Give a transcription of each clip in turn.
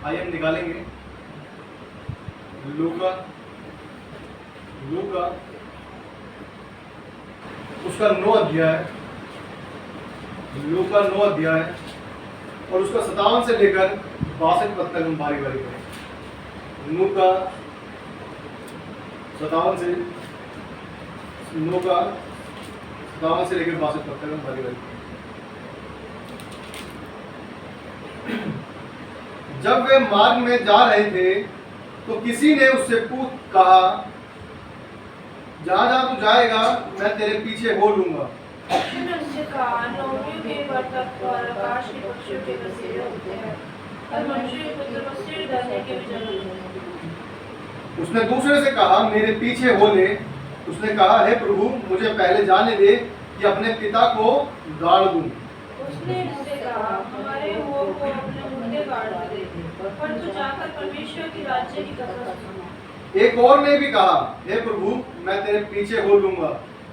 आइए हम निकालेंगे लूका उसका 9 अध्याय, लूका 9 अध्याय और उसका 57 से लेकर 62 पद तक हम बारी बारी करें। लूका 57 से लेकर 62 पद तक हम बारी बारी करें। जब वे मार्ग में जा रहे थे तो किसी ने उससे कहा, जहां जहां तू जाएगा मैं तेरे पीछे हो लूंगा। उसने दूसरे से कहा, मेरे पीछे हो ले। उसने कहा, हे प्रभु, मुझे पहले जाने दे कि अपने पिता को गाड़ दूं। उसने मुझसे कहा, हमारे हो को अपने मुर्दे गाड़ दे, पर तू जाकर परमेश्वर की राज्य की कथा सुना। एक और ने भी कहा, हे प्रभु, मैं तेरे पीछे हो लूंगा,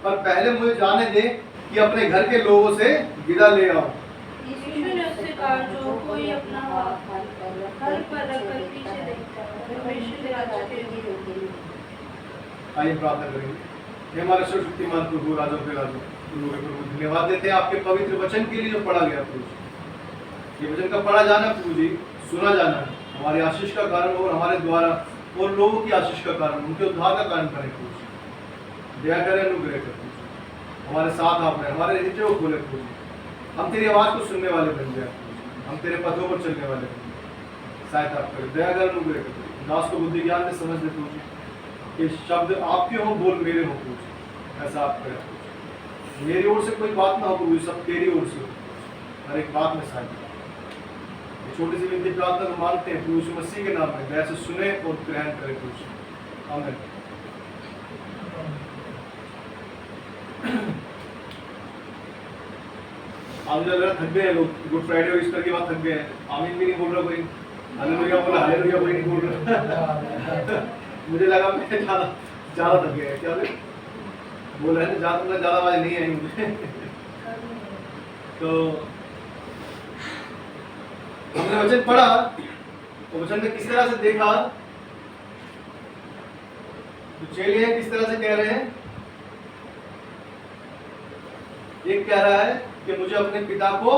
पर पहले मुझे जाने दे कि अपने घर के लोगों से विदा ले आओ। यीशु ने उससे कहा, जो कोई अपना हाथ हल पर रखकर पीछे देखता है, परमेश्वर के राज्य के योग्य नहीं। आइए प्रार्थना करेंगे। हे हमारे सर्वशक्तिमान प्रभु, राजों के राजा, प्रभु धन्यवाद देते हैं आपके पवित्र वचन के लिए जो पढ़ा गया प्रभु। ये वचन का पढ़ा जाना प्रभु जी, सुना जाना हमारी आशीष का कारण हो और हमारे द्वारा और लोगों की आशीष का कारण, उनके उद्धार का कारण बने प्रभु। दया करें, अनुग्रह करें, हमारे साथ आप रहे, हमारे हृदय को खोले प्रभु। हम तेरी आवाज को सुनने वाले बन जाए, हम तेरे पथों पर चलने वाले बन जाए। सहायता आप करें, दया करें, अनुग्रह करें। दास को बुद्धि ज्ञान से समझ दे प्रभु कि शब्द आपके हो, बोल मेरे हो प्रभु। ऐसा आप करें, मेरी ओर से कोई बात ना हो प्रभु, सब तेरी ओर से हो। हर एक बात में सहायता। छोटी सी विनती प्रार्थना को मानते हैं प्रभु यीशु मसीह के नाम में, दया से सुने और ग्रहण करें प्रभु। आमीन। आज लग रहा थक गए लोग, गुड फ्राइडे और ईस्टर के बाद थक गए। आमीन भी नहीं बोल रहा कोई, हालेलुया बोला, हालेलुया कोई नहीं बोल रहा। मुझे लगा मैं ज्यादा थक गया। क्या बोला है, ज्यादा आवाज नहीं आई मुझे। तो हमने वचन पढ़ा तो वचन में किस तरह से देखा, तो चेले किस तरह से कह रहे हैं। एक कह रहा है कि मुझे अपने पिता को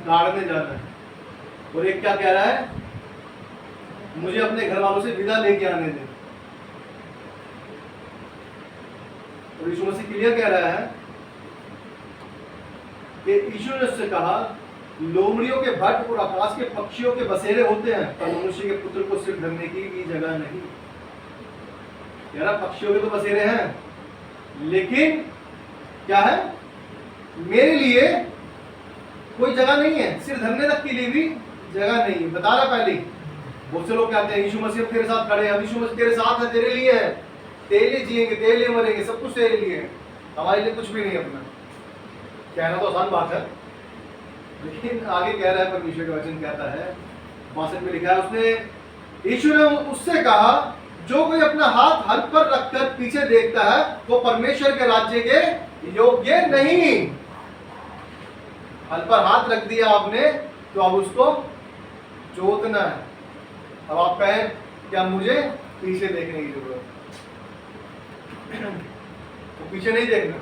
गाड़ने जाना है, और एक क्या कह रहा है, मुझे अपने घर वालों से विदा लेके आने दे। और यीशु मसीह क्लियर कह रहा है कि यीशु ने उससे कहा, लोमड़ियों के भट्ट और आकाश के पक्षियों के बसेरे होते हैं, पर मनुष्य के पुत्र को सिर धरने की भी जगह नहीं। यार पक्षियों के तो बसेरे हैं, लेकिन क्या है, मेरे लिए कोई जगह नहीं है, सिर धरने तक के लिए भी जगह नहीं है। बता रहा पहले, बहुत से लोग कहते हैं यीशु मसीह तेरे साथ खड़े हैं, यीशु मसीह तेरे साथ है, तेरे लिए है, तेरे लिए जिएंगे, तेरे लिए मरेंगे, सब कुछ तेरे लिए है, हमारे लिए कुछ भी नहीं अपना। कहना तो आसान बात है, लेकिन आगे कह रहा है, परमेश्वर का वचन कहता है, 62 में लिखा है, उसने यीशु ने उससे कहा, जो कोई अपना हाथ हल पर रखकर पीछे देखता है वो परमेश्वर के राज्य के योग्य नहीं। हल पर हाथ रख दिया आपने तो अब उसको जोतना है। अब आप कहें क्या मुझे पीछे देखने की जरूरत है? तो पीछे नहीं देखना।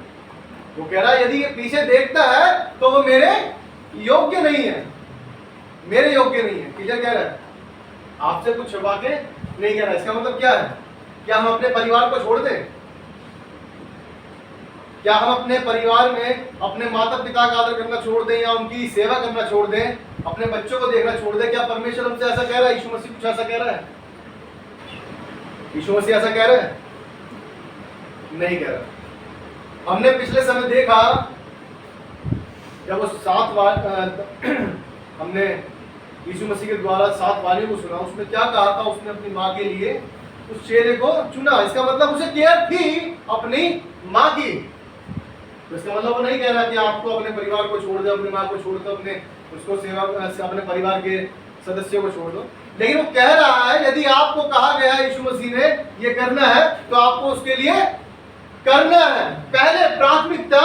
वो कह रहा है यदि ये पीछे देखता है तो वो मेरे योग्य नहीं है, मेरे योग्य नहीं है। टीचर कह रहा है आपसे कुछ छुपा के नहीं कह रहा। इसका मतलब क्या है? क्या हम अपने परिवार को छोड़ दें? क्या हम अपने परिवार में अपने माता पिता का आदर करना छोड़ दें या उनकी सेवा करना छोड़ दें, अपने बच्चों को देखना छोड़ दें? क्या परमेश्वर हमसे ऐसा कह रहा है? यीशु मसीह कुछ ऐसा कह रहा है? यीशु मसीह ऐसा कह रहा है? नहीं कह रहा। हमने पिछले समय देखा जब वो हमने यीशु मसीह के द्वारा 7 वाणी को सुना, उसमें क्या कहा था? उसने अपनी माँ के लिए उस चेहरे को चुना। इसका मतलब उसे केयर थी अपनी माँ की। तो इसका मतलब वो नहीं कह रहा कि आपको अपने परिवार को छोड़ दो, अपनी माँ को छोड़ दो, अपने उसको सेवा अपने परिवार के सदस्यों को छोड़ दो। लेकिन वो कह रहा है यदि आपको कहा गया है यीशु मसीह ने ये करना है तो आपको उसके लिए करना है। पहले प्राथमिकता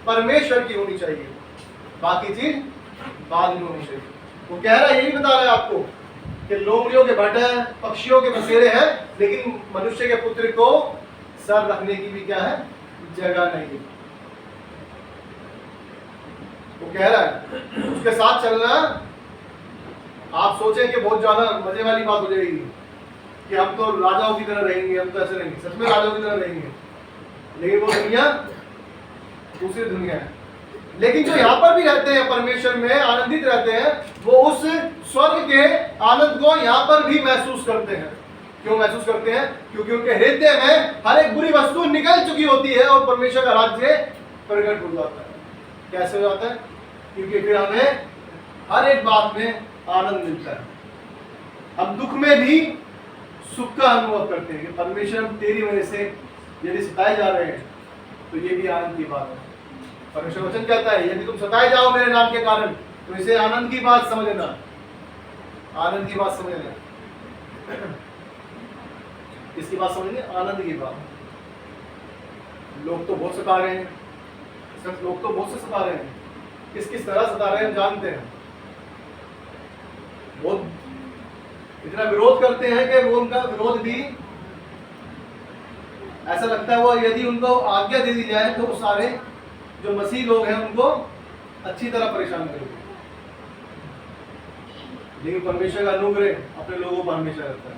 परमेश्वर की होनी चाहिए, बाकी चीज बाद में होनी चाहिए। वो कह रहा है, यही बता रहा है आपको कि लोमड़ियों के भट्ट हैं, पक्षियों के बसेरे हैं, लेकिन मनुष्य के पुत्र को सर रखने की भी क्या है, जगह नहीं। वो कह रहा है उसके साथ चलना, आप सोचें कि बहुत ज्यादा मजे वाली बात हो जाएगी कि हम तो राजाओं की तरह रहेंगे, हम तो ऐसे रहेंगे, सच में राजाओं की तरह रहेंगे, लेकिन वो दुनिया दूसरी दुनिया है। लेकिन जो यहाँ पर भी रहते हैं परमेश्वर में आनंदित रहते हैं, वो उस स्वर्ग के आनंद को यहाँ पर भी महसूस करते हैं। क्यों महसूस करते हैं? क्योंकि उनके हृदय में हर एक बुरी वस्तु निकल चुकी होती है और परमेश्वर का राज्य प्रकट हो जाता है। कैसे हो जाता है? क्योंकि फिर हमें हर एक बात में आनंद मिलता है। हम दुख में भी सुख का अनुभव करते हैं कि परमेश्वर तेरी वजह से यदि सताए जा रहे हैं तो ये भी आनंद की बात है। परमेश्वर वचन कहता है यदि तुम सताए जाओ मेरे नाम के कारण तो इसे आनंद की बात समझ लेना, आनंद की बात समझ लेना। किसकी बात समझेंगे? आनंद की बात। लोग तो बहुत सता रहे हैं, लोग तो बहुत से सता रहे हैं, किस किस तरह सता रहे हैं हम जानते हैं। बहुत इतना विरोध करते हैं कि वो उनका विरोध भी ऐसा लगता है वो यदि उनको आज्ञा दे दी जाए तो वो सारे जो मसीह लोग हैं उनको अच्छी तरह परेशान करेंगे। लेकिन परमेश्वर का अनुग्रह अपने लोगों पर हमेशा रहता है,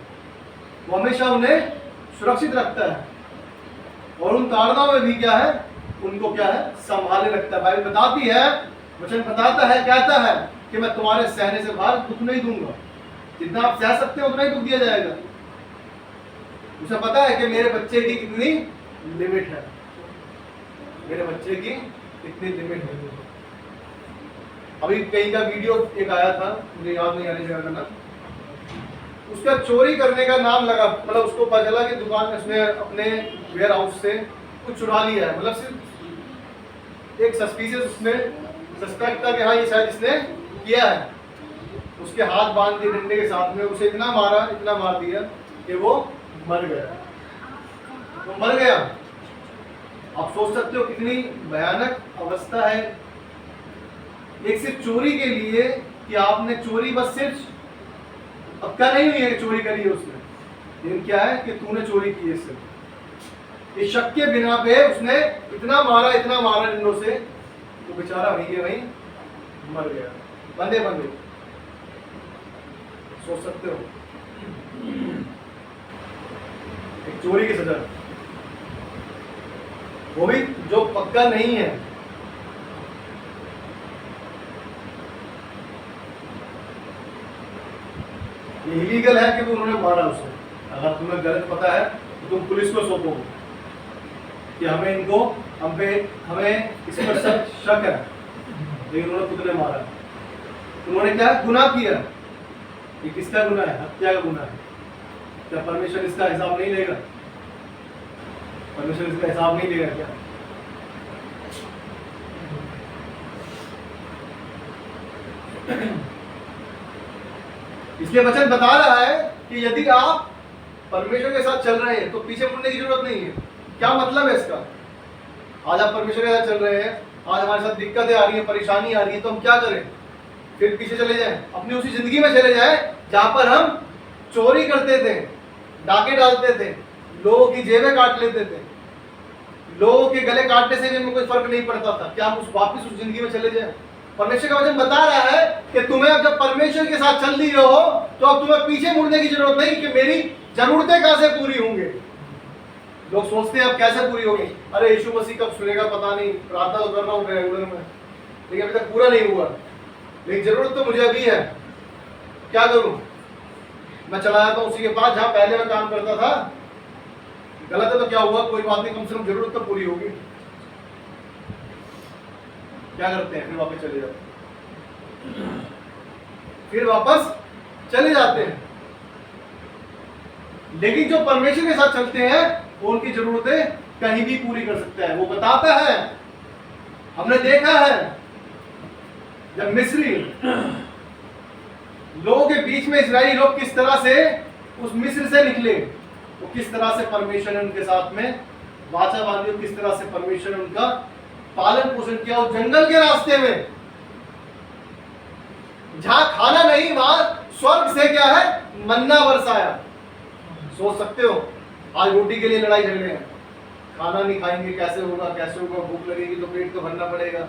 वो हमेशा उन्हें सुरक्षित रखता है और उन ताड़नाओं में भी क्या है, उनको क्या है, संभाले रखता है। बाइबल बताती है, वचन बताता है, कहता है कि मैं तुम्हारे सहने से बाहर दुख नहीं दूंगा, जितना आप सह सकते हो उतना ही दुख दिया जाएगा। उसे पता है कि मेरे बच्चे की कितनी लिमिट है, मेरे बच्चे की कितनी लिमिट है। अभी कहीं का वीडियो एक आया था, मुझे याद नहीं आने जगह ना, उसका चोरी करने का नाम लगा, मतलब उसको पता चला कि दुकान में उसने अपने वेयर हाउस से कुछ चुरा लिया है। मतलब सिर्फ एक सस्पिशियस उसने सस्पेक्ट था कि हाँ ये शायद इसने किया है। उसके हाथ बांध दिए डंडे के साथ में, उसे इतना मार दिया कि वो मर गया। वो मर गया। आप सोच सकते हो कितनी भयानक अवस्था है एक सिर्फ चोरी के लिए, कि आपने चोरी बस सिर्फ पक्का नहीं हुई है कि चोरी करी है उसने, लेकिन क्या है कि तूने चोरी की है। सिर्फ इस शक के बिना पे उसने इतना मारा डंडों से, तो बेचारा वहीं मर गया, बंदे सोच सकते हो एक चोरी की सजा, वो भी जो पक्का नहीं है। ये इलीगल है कि उन्होंने मारा उसे। अगर तुम्हें गलत पता है तो तुम पुलिस को सौंपोगे कि हमें इस पर शक है, लेकिन उन्होंने खुद ने मारा। उन्होंने क्या गुनाह किया? ये किसका गुनाह है? हत्या का गुनाह है। क्या परमेश्वर इसका हिसाब नहीं लेगा? परमेश्वर इसका हिसाब नहीं लेगा क्या? इसलिए वचन बता रहा है कि यदि आप परमेश्वर के साथ चल रहे हैं तो पीछे मुड़ने की जरूरत नहीं है। क्या मतलब है इसका? आज आप परमेश्वर के साथ चल रहे हैं, आज हमारे साथ दिक्कतें आ रही है, परेशानी आ रही है, तो हम क्या करें? फिर पीछे चले जाएं, अपनी उसी जिंदगी में चले जाएं जहां पर हम चोरी करते थे, डाके डालते थे, लोगों की जेबें काट लेते थे, लोगों के गले काटने से भी हमें कोई फर्क नहीं पड़ता था। क्या हम वापिस उस जिंदगी में चले जाएं? परमेश्वर का वचन बता रहा है कि तुम्हें अब जब परमेश्वर के साथ चल रही हो तो अब तुम्हें पीछे मुड़ने की जरूरत नहीं कि मेरी जरूरतें कैसे पूरी होंगे। लोग सोचते हैं अब कैसे पूरी होगी, अरे यीशु मसीह कब सुनेगा पता नहीं, प्रार्थना तो कर रहा हूँ रेगुलर में, लेकिन अभी तक पूरा नहीं हुआ, लेकिन जरूरत तो मुझे अभी है, क्या करूं? मैं चला जाता हूँ उसी के पास जहां पहले मैं काम करता था। गलत है तो क्या हुआ, कोई बात नहीं, कम से कम जरूरत तो पूरी होगी। क्या करते हैं? फिर वापस चले जाते हैं। लेकिन जो परमेश्वर के साथ चलते हैं वो उनकी जरूरतें कहीं भी पूरी कर सकता है। वो बताता है, हमने देखा है जब मिस्री लोगों के बीच में इस्राएली लोग किस तरह से उस मिस्र से निकले, वो किस तरह से परमेश्वर ने उनके साथ में वाचा बांधी, किस तरह से परमेश्वर ने उनका पालन पोषण किया। उस जंगल के रास्ते में जहां खाना नहीं, वहां स्वर्ग से क्या है, मन्ना बरसाया। सोच सकते हो, आज रोटी के लिए लड़ाई झगड़े हैं, खाना नहीं खाएंगे, कैसे होगा कैसे होगा, भूख लगेगी तो पेट तो भरना पड़ेगा,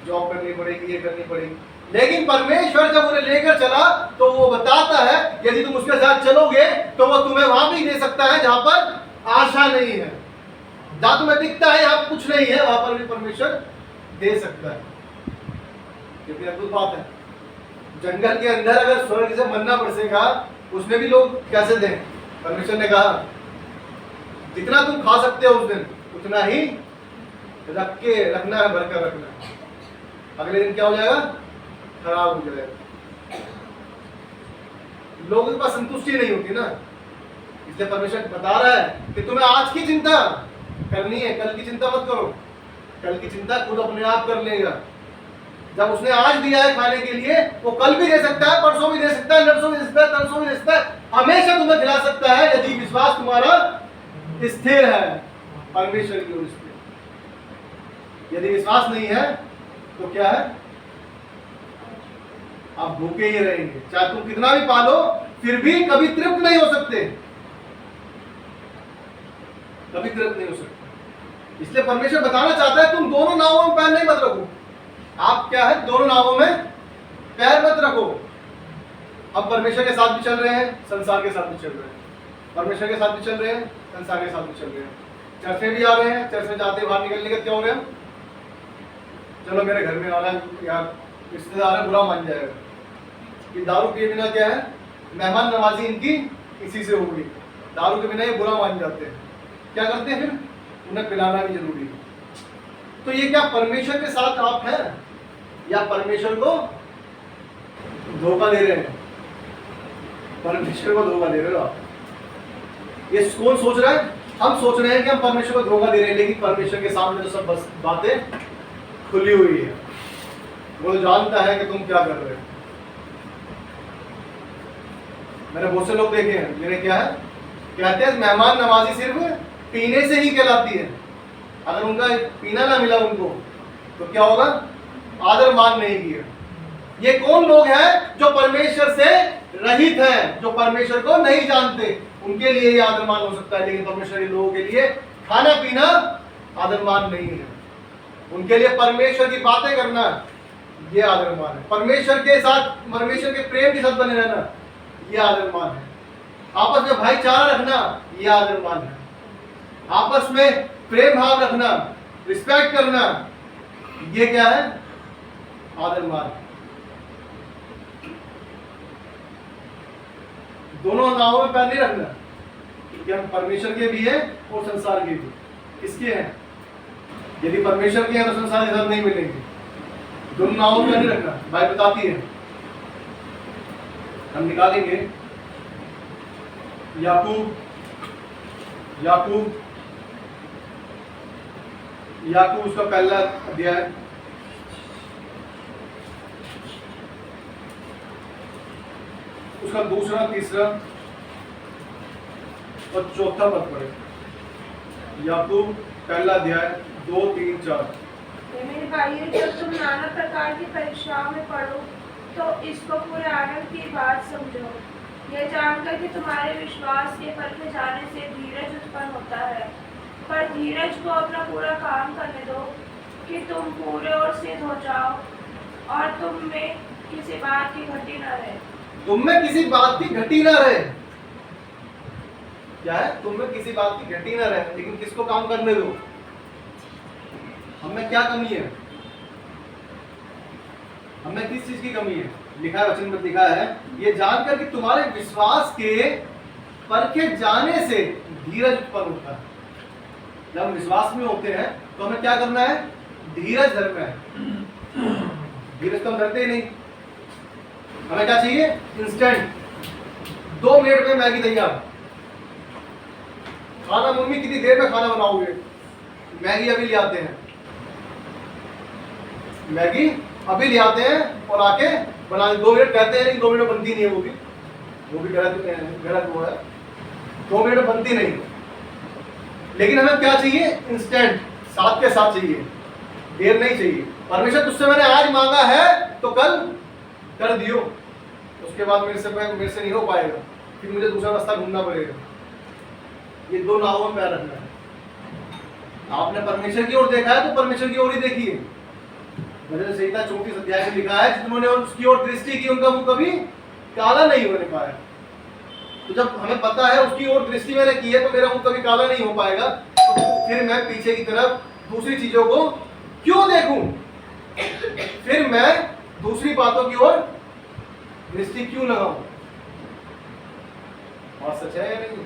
जॉब करनी पड़ेगी, ये करनी पड़ेगी। लेकिन परमेश्वर जब उन्हें लेकर चला तो वो बताता है यदि तुम उसके साथ चलोगे तो वो तुम्हें वहां भी दे सकता है जहां पर आशा नहीं है, जहां तुम्हें दिखता है यहाँ कुछ नहीं है, वहां पर भी परमेश्वर दे सकता है। क्योंकि अद्भुत बात है, जंगल के अंदर अगर स्वर्ग से मन्ना बरसेगा उसमें भी लोग कैसे दें? परमेश्वर ने कहा जितना तुम खा सकते हो उस दिन उतना ही रख के रखना है, भरकर रखना है, अगले दिन क्या हो जाएगा, खराब हो जाएगा। लोगों के पास संतुष्टि नहीं होती ना, इसलिए परमेश्वर बता रहा है कि तुम्हें आज की चिंता करनी है, कल की चिंता मत करो, कल की चिंता खुद अपने आप कर लेगा। जब उसने आज दिया है खाने के लिए, वो कल भी दे सकता है, परसों भी दे सकता है, नरसों भी दे सकता है, तरसों भी दे सकता है, हमेशा तुम्हें खिला सकता है यदि विश्वास तुम्हारा स्थिर है परमेश्वर की ओर से। यदि विश्वास नहीं है तो क्या है, आप भूखे ही रहेंगे, चाहे तुम कितना भी पालो फिर भी कभी तृप्त नहीं हो सकते, कभी तृप्त नहीं हो सकते। इसलिए परमेश्वर बताना चाहता है तुम दोनों नावों में पैर नहीं मत रखो। आप क्या है, दोनों नावों में पैर मत रखो। अब परमेश्वर के साथ भी चल रहे हैं, संसार के साथ भी चल रहे हैं, परमेश्वर के साथ भी चल रहे हैं, संसार के साथ भी चल रहे हैं, चर्च में भी आ रहे हैं, चर्च में जाते बाहर निकलने के क्या हो रहे हैं, चलो मेरे घर में आना यार, रिश्तेदार है बुरा मान जाएगा। ये दारू पिए बिना क्या है, मेहमान नवाजी इनकी इसी से होगी, दारू के बिना ये बुरा मान जाते हैं। क्या करते हैं फिर, उन्हें पिलाना भी जरूरी है। तो ये क्या परमेश्वर के साथ आप हैं या परमेश्वर को धोखा दे रहे हैं? परमेश्वर को धोखा दे रहे हो आप। ये कौन सोच रहा है? हम सोच रहे हैं कि हम परमेश्वर को धोखा दे रहे हैं, लेकिन परमेश्वर के सामने तो सब बस बातें खुली हुई है, वो जानता है कि तुम क्या कर रहे हो। मैंने बहुत से लोग देखे हैं जिन्हें क्या है, कहते हैं मेहमान नवाजी सिर्फ पीने से ही कहलाती है, अगर उनका पीना ना मिला उनको तो क्या होगा, आदर मान नहीं किया। ये कौन लोग हैं जो परमेश्वर से रहित हैं, जो परमेश्वर को नहीं जानते, उनके लिए ये आदर मान हो सकता है, लेकिन परमेश्वरी लोगों के लिए खाना पीना आदर मान नहीं है। उनके लिए परमेश्वर की बातें करना ये आदर मान है, परमेश्वर के साथ, परमेश्वर के प्रेम के साथ बने रहना ये आदर मान है, आपस में भाईचारा रखना ये आदर मान है, आपस में प्रेम भाव रखना, रिस्पेक्ट करना, ये क्या है, आदर मान। दोनों नावों में पैर नहीं रखना, क्योंकि हम परमेश्वर के भी हैं और संसार के भी। किसके हैं? यदि परमेश्वर के हैं तो संसार के साथ नहीं मिलेंगे। दोनों नावों में पैर नहीं रखना, बाइबल बताती है। हम निकालेंगे याकूब उसका पहला अध्याय उसका दूसरा, तीसरा और चौथा पद पढ़े। याकूब पहला अध्याय 2, 3, 4। मेरे भाइयों, जब तुम नाना प्रकार की परीक्षाओं में पढ़ो तो इसको पूरे आनंद की बात समझो, यह जानकर कि तुम्हारे विश्वास के परखे जाने से धीरज उत्पन्न होता है। पर धीरज को अपना पूरा काम करने दो कि तुम पूरे और सिद्ध हो जाओ और तुम में किसी बात की घटी न रहे। तुम में किसी बात की घटी ना रहे, क्या है, तुम में किसी बात की घटी ना रहे, लेकिन किसको काम करने दो? हमें क्या कमी है, हमें किस चीज की कमी है? लिखा है, वचन में लिखा है, ये जानकर कि तुम्हारे विश्वास के परखे जाने से धीरज उत्पन्न होता है। जब हम विश्वास में होते हैं तो हमें क्या करना है, धीरज धरना है। धीरज तो हम धरते ही नहीं, हमें क्या चाहिए, इंस्टेंट, 2 मिनट में मैगी तैयार। खाना मम्मी कितनी देर में खाना बनाओगे, मैगी अभी ले आते हैं, मैगी अभी ले आते हैं और आके बना 2 मिनट कहते हैं, लेकिन 2 मिनट बनती नहीं है, वो भी गलत वो है, 2 मिनट बनती नहीं। लेकिन हमें क्या चाहिए, इंस्टेंट, साथ के साथ चाहिए, देर नहीं चाहिए। परमेश्वर तुझसे मैंने आज मांगा है तो कल कर दियो, उसके बाद मेरे से नहीं हो पाएगा, फिर मुझे दूसरा रास्ता ढूंढना पड़ेगा। ये दो नावों में पैर रखना है। आपने परमेश्वर की ओर देखा है तो परमेश्वर की ओर ही देखिए। भजन संहिता 34 अध्याय में लिखा है, जिन्होंने उसकी ओर दृष्टि की उनका मुंह कभी काला नहीं होने पाया। तो जब हमें पता है उसकी ओर दृष्टि मैंने की है तो मेरा मुंह कभी काला नहीं हो पाएगा, तो फिर मैं पीछे की तरफ दूसरी चीजों को क्यों देखूं? फिर मैं दूसरी बातों की ओर दृष्टि क्यों लगाऊं? बात सच है या नहीं?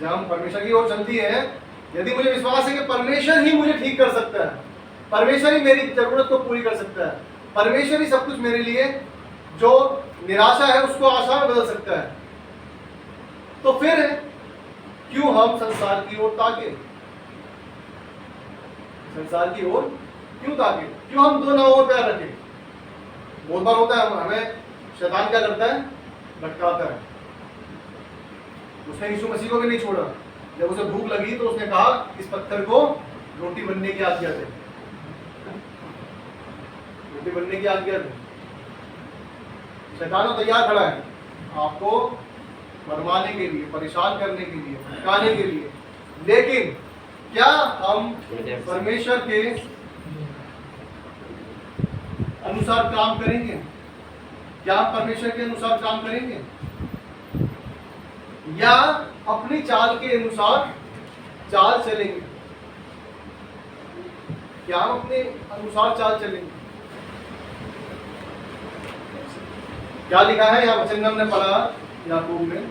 जब हम परमेश्वर की ओर चलती है, यदि मुझे विश्वास है कि परमेश्वर ही मुझे ठीक कर सकता है, परमेश्वर ही मेरी जरूरत को पूरी कर सकता है, परमेश्वर ही सब कुछ मेरे लिए जो निराशा है उसको आशा में बदल सकता है, तो फिर क्यों हम संसार की ओर ताके? संसार की ओर क्यों ताके? क्यों हम दो नावों पर पैर रखें? बहुत बार होता है हमें शैतान क्या करता है? भटकाता है। उसने यीशु मसीह को भी नहीं छोड़ा। जब उसे भूख लगी तो उसने कहा इस पत्थर को रोटी बनने की आज्ञा दे, रोटी बनने की आज्ञा दे। शैतान तैयार खड़ा है आपको भरमाने के लिए, परेशान करने के लिए, भटकाने के लिए। लेकिन क्या हम परमेश्वर के अनुसार काम करेंगे? क्या हम परमेश्वर के अनुसार काम करेंगे या अपनी चाल के अनुसार चाल चलेंगे? क्या हम अपने अनुसार चाल चलेंगे? क्या लिखा है यहाँ वचन में हमने पढ़ा याकूब में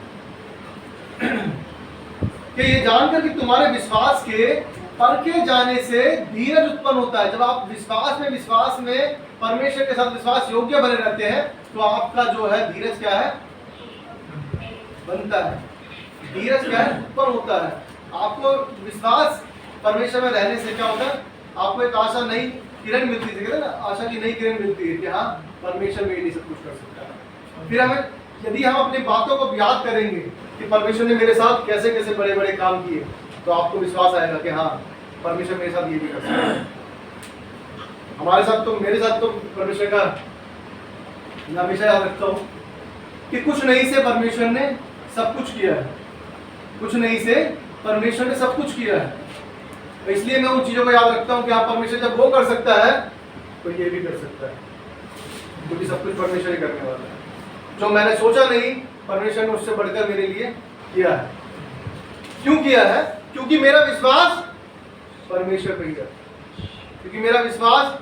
कि ये जानकर कि तुम्हारे विश्वास के परखे जाने से धीरज उत्पन्न होता है। जब आप विश्वास में परमेश्वर के साथ विश्वास योग्य बने रहते हैं तो आपका जो है धीरज क्या है? बनता है। धीरज क्या है? उत्पन्न होता है। आपको विश्वास परमेश्वर में रहने से क्या होता है? आपको एक आशा नई किरण मिलती है ना, आशा की नई किरण मिलती है कि हाँ परमेश्वर मेरे लिए सब कुछ कर सकता है। फिर हमें यदि हम अपनी बातों को याद करेंगे कि परमेश्वर ने मेरे साथ कैसे कैसे बड़े बड़े काम किए, तो आपको विश्वास आएगा कि हाँ परमेश्वर मेरे साथ ये भी कर सकता है। हमारे साथ तो, मेरे साथ तो परमेश्वर का मैं हमेशा याद रखता हूँ कि कुछ नहीं से परमेश्वर ने सब कुछ किया है। कुछ नहीं से परमेश्वर ने सब कुछ किया है। तो इसलिए मैं उन चीजों को याद रखता हूँ कि हाँ परमेश्वर जब वो कर सकता है तो ये भी कर सकता है, क्योंकि सब कुछ परमेश्वर ही करने वाला है। जो मैंने सोचा नहीं, परमेश्वर ने उससे बढ़कर मेरे लिए किया है। क्यों किया है? क्योंकि मेरा विश्वास परमेश्वर पे ही है, क्योंकि मेरा विश्वास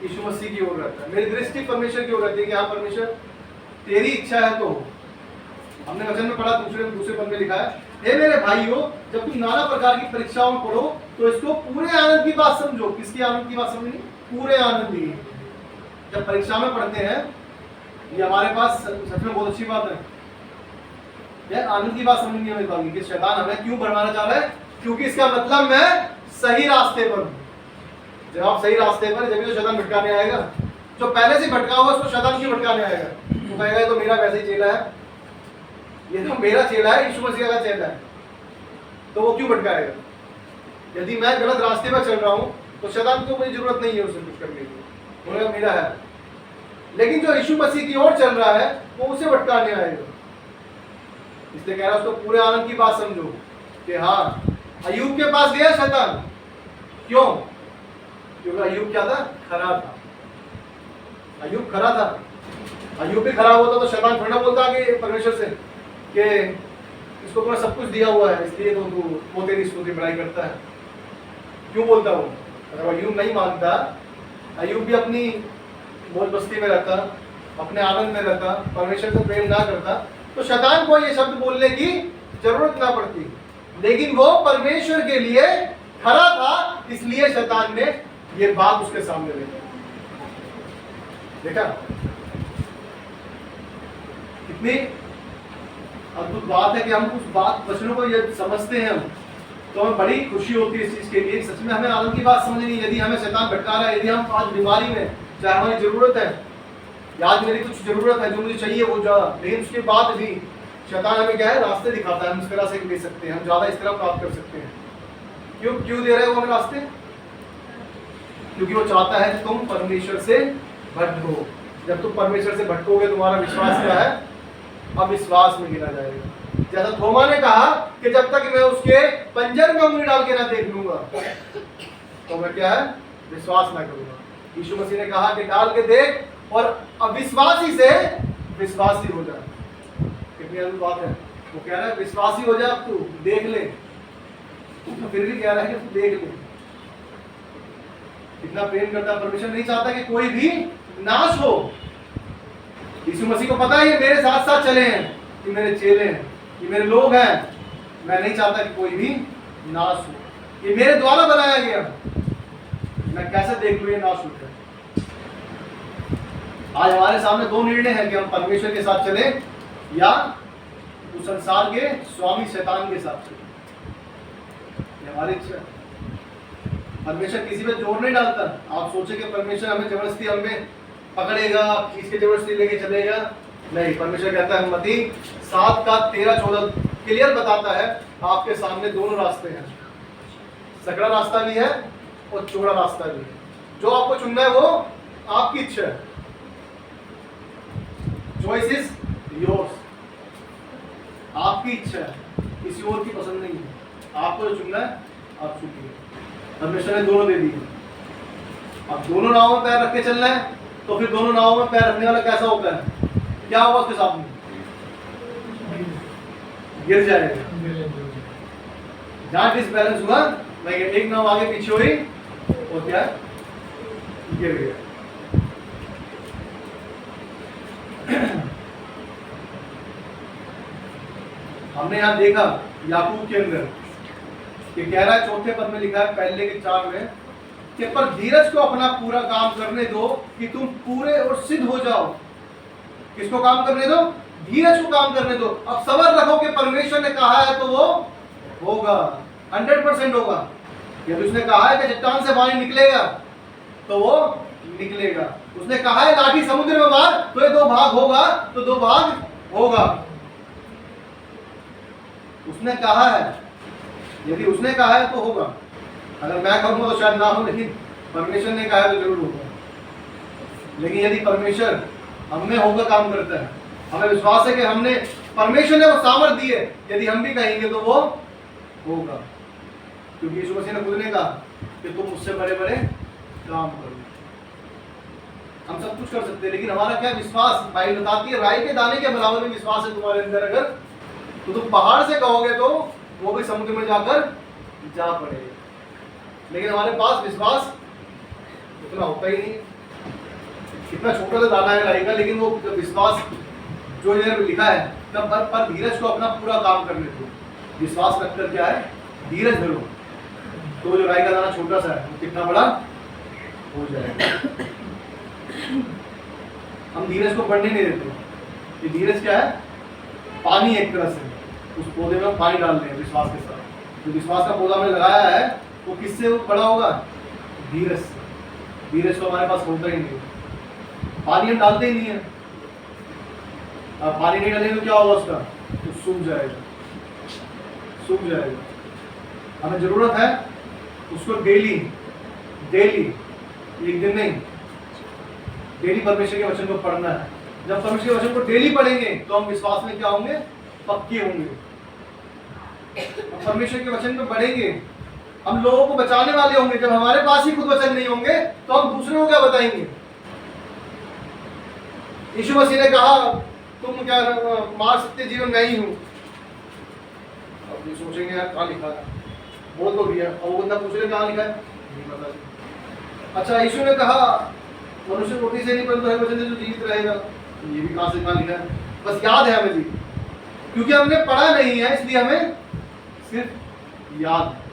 यीशु मसीह की ओर रहता है, मेरी दृष्टि परमेश्वर की ओर रहती है कि हाँ परमेश्वर तेरी इच्छा है तो। हमने वचन में पढ़ा, दूसरे पद में लिखा है, हे मेरे भाइयों, जब तुम नाना प्रकार की परीक्षाओं में पढ़ो तो इसको पूरे आनंद की बात समझो। किसकी आनंद की बात समझनी? पूरे आनंद की। जब परीक्षा में पढ़ते हैं, ये हमारे पास सच में बहुत अच्छी बात है। यह आनंद की बात समझनी हमें बात कि शैतान हमें क्यों भरमाना चाह रहा है? क्योंकि इसका मतलब मैं सही रास्ते पर हूं। जब आप सही रास्ते पर, जब तो शैतान भटकाने आएगा। जो पहले से भटका हुआ उसको शैतान क्यों भटकाने आएगा? तो कहेगा ये तो मेरा वैसे ही चेला है, ये तो मेरा चेला है, यीशु मसीह का चेला है, तो वो क्यों भटकाएगा? यदि मैं गलत रास्ते पर चल रहा हूं तो शैतान को मुझे जरूरत नहीं है उसे कुछ करने की, बोलेगा मेरा है। लेकिन जो यीशु मसीह की ओर चल रहा है वो उसे भटकाने आएगा। इसलिए कह रहा है उसको पूरे आनंद की बात समझो कि हाँ अय्यूब के पास गया शैतान। क्यों? क्योंकि अय्यूब क्या था? खरा था। अय्यूब खरा था। अय्यूब भी खरा होता तो शैतान थोड़ा बोलता कि परमेश्वर से कि इसको तुम्हें सब कुछ दिया हुआ है इसलिए तो वो तेरी स्तुति बड़ाई करता है। क्यों बोलता वो? अगर अय्यूब नहीं मानता, अय्यूब भी अपनी मौज मस्ती में रहता, अपने आनंद में रहता, परमेश्वर को प्रेम ना करता, तो शैतान को ये शब्द बोलने की जरूरत ना पड़ती। लेकिन वो परमेश्वर के लिए खरा था, इसलिए शैतान ने ये बात उसके सामने रखी। देखा कितनी अद्भुत बात है कि हम उस बात वचनों को ये समझते हैं, तो हमें बड़ी खुशी होती है इस चीज के लिए। सच में हमें आनंद की बात समझनी। यदि हमें शैतान भटका रहा है, यदि हम आज बीमारी में, चाहे हमारी जरूरत है, आज मेरी कुछ जरूरत है जो मुझे चाहिए वो ज्यादा, लेकिन उसके बाद भी शैतान हमें क्या है? रास्ते दिखाता है, हम इस तरह से ले सकते हैं, हम ज्यादा इस तरह प्राप्त कर सकते हैं। क्यों दे रहे हैं वो हमें रास्ते? क्योंकि वो चाहता है कि तुम परमेश्वर से भटको, जब तुम परमेश्वर से भटकोगे तुम्हारा विश्वास क्या है? अविश्वास में गिना जाएगा। जैसा थोमा ने कहा कि जब तक मैं उसके पंजर में उंगली डाल के ना देख लूंगा तो मैं क्या है? विश्वास ना करूंगा। यीशु मसीह ने कहा कि डाल के देख और अविश्वासी से विश्वासी हो जा। कितनी अद्भुत बात है। वो कह रहा है विश्वासी हो जा, अब तू देख ले, तो फिर भी कह रहा है कि तू देख ले। कितना प्रेम करता है परमेश्वर। नहीं चाहता कि कोई भी नाश हो। यीशु मसीह को पता है ये मेरे साथ साथ चले हैं, ये मेरे चेले हैं, ये मेरे लोग हैं। मैं नहीं चाहता कि कोई भी नाश हो। ये मेरे द्वारा बनाया गया, मैं कैसे देख लूं ये नाश हो जाए। आज हमारे सामने दो निर्णय हैं कि हम परमेश्वर के साथ चले या उस संसार के स्वामी शैतान के साथ चले। ये हमारी इच्छा है। परमेश्वर किसी पे जोर नहीं डालता। आप सोचे कि परमेश्वर हमें जबरदस्ती हमें पकड़ेगा, खींच के जबरदस्ती लेके चलेगा। नहीं, परमेश्वर कहता है मत्ती 7:13-14 क्लियर बताता है आपके सामने दोनों रास्ते हैं। सकरा रास्ता भी है और चौड़ा रास्ता भी है। जो आपको चुनना है वो आपकी इच्छा है। Choice is yours. आपकी इच्छा है, किसी और की पसंद नहीं है। आपको जो चुनना है आप चुनिए। परमेश्वर ने दोनों दे दिए। अब दोनों नावों में पैर रख के चलना है तो फिर दोनों नावों में पैर रखने वाला कैसा होता है? क्या होगा उसके साथ में? गिर जाएगा। जहां डिसबैलेंस हुआ, मैं एक नाव आगे पीछे हुई और क्या गिर गया। हमने यहां देखा याकूब के अंदर कि कह रहा है, चौथे पद में लिखा है पहले के 4 में कि पर धीरज को अपना पूरा काम करने दो कि तुम पूरे और सिद्ध हो जाओ। किसको काम करने दो? धीरज को काम करने दो। अब सबर रखो कि परमेश्वर ने कहा है तो वो होगा, 100% होगा। यदि उसने कहा है कि चट्टान से पानी निकलेगा तो वो निकलेगा। उसने कहा है लाठी समुद्र में मार तो ये 2 भाग होगा तो 2 भाग होगा। उसने कहा है, यदि उसने कहा है तो होगा। अगर मैं कहूंगा तो शायद ना हो, लेकिन परमेश्वर ने कहा है तो जरूर होगा। लेकिन यदि परमेश्वर हमने होकर काम करता है, हमें विश्वास है कि हमने परमेश्वर ने वो सामर्थ दी है, यदि हम भी कहेंगे तो वो होगा। क्योंकि यीशु मसीह ने खुद ने कहा कि तुम मुझसे बड़े बड़े काम करो। हम सब कुछ कर सकते हैं, लेकिन हमारा क्या विश्वास? बाइबल बताती है राई के दाने के बराबर में विश्वास है तुम्हारे अंदर अगर, तो तुम पहाड़ से कहोगे तो वो भी समुद्र में जाकर जा पड़ेगा। लेकिन हमारे पास विश्वास उतना होता ही नहीं। कितना छोटा सा दाना है राई का, लेकिन वो विश्वास जो इधर लिखा है तब पर धीरज को अपना पूरा काम करने दो। विश्वास रखकर क्या है? धीरज धरो, तो जो राई का दाना छोटा सा है वो कितना बड़ा हो जाएगा। हम धीरज को बढ़ने नहीं देते। ये धीरज क्या है? पानी एक तरह से। उस पौधे में पानी डाल रहे हैं विश्वास के साथ। जो विश्वास का पौधा हमने लगाया है वो किससे वो बड़ा होगा? धीरज से। धीरज तो हमारे पास होता ही नहीं। पानी हम डालते ही नहीं है। अब पानी नहीं डालेंगे तो क्या होगा उसका? तो सूख जाएगा, सूख जाएगा। हमें जरूरत है उसको डेली, एक दिन नहीं, डेली परमेश्वर के वचन को पढ़ना है। जब परमेश्वर के वचन को डेली पढ़ेंगे तो हम विश्वास में क्या होंगे? पक्के होंगे। परमेश्वर के वचन में बढ़ेंगे, हम लोगों को बचाने वाले होंगे। जब हमारे पास ही खुद वचन नहीं होंगे तो हम दूसरे को क्या बताएंगे? यीशु मसीह ने कहा तुम क्या मार सकते जीवन मैं ही हूं। अब ये सोचेंगे यार कहाँ लिखा है, बोल तो दिया। और वो बंदा पूछ रहे कहाँ लिखा है, नहीं पता। अच्छा, यीशु ने कहा मनुष्य रोटी से नहीं परंतु हर वचन से जो जीवित रहेगा। ये भी कहाँ से कहाँ लिखा है? बस याद है हमें जी, क्योंकि हमने पढ़ा नहीं है इसलिए हमें सिर्फ याद है।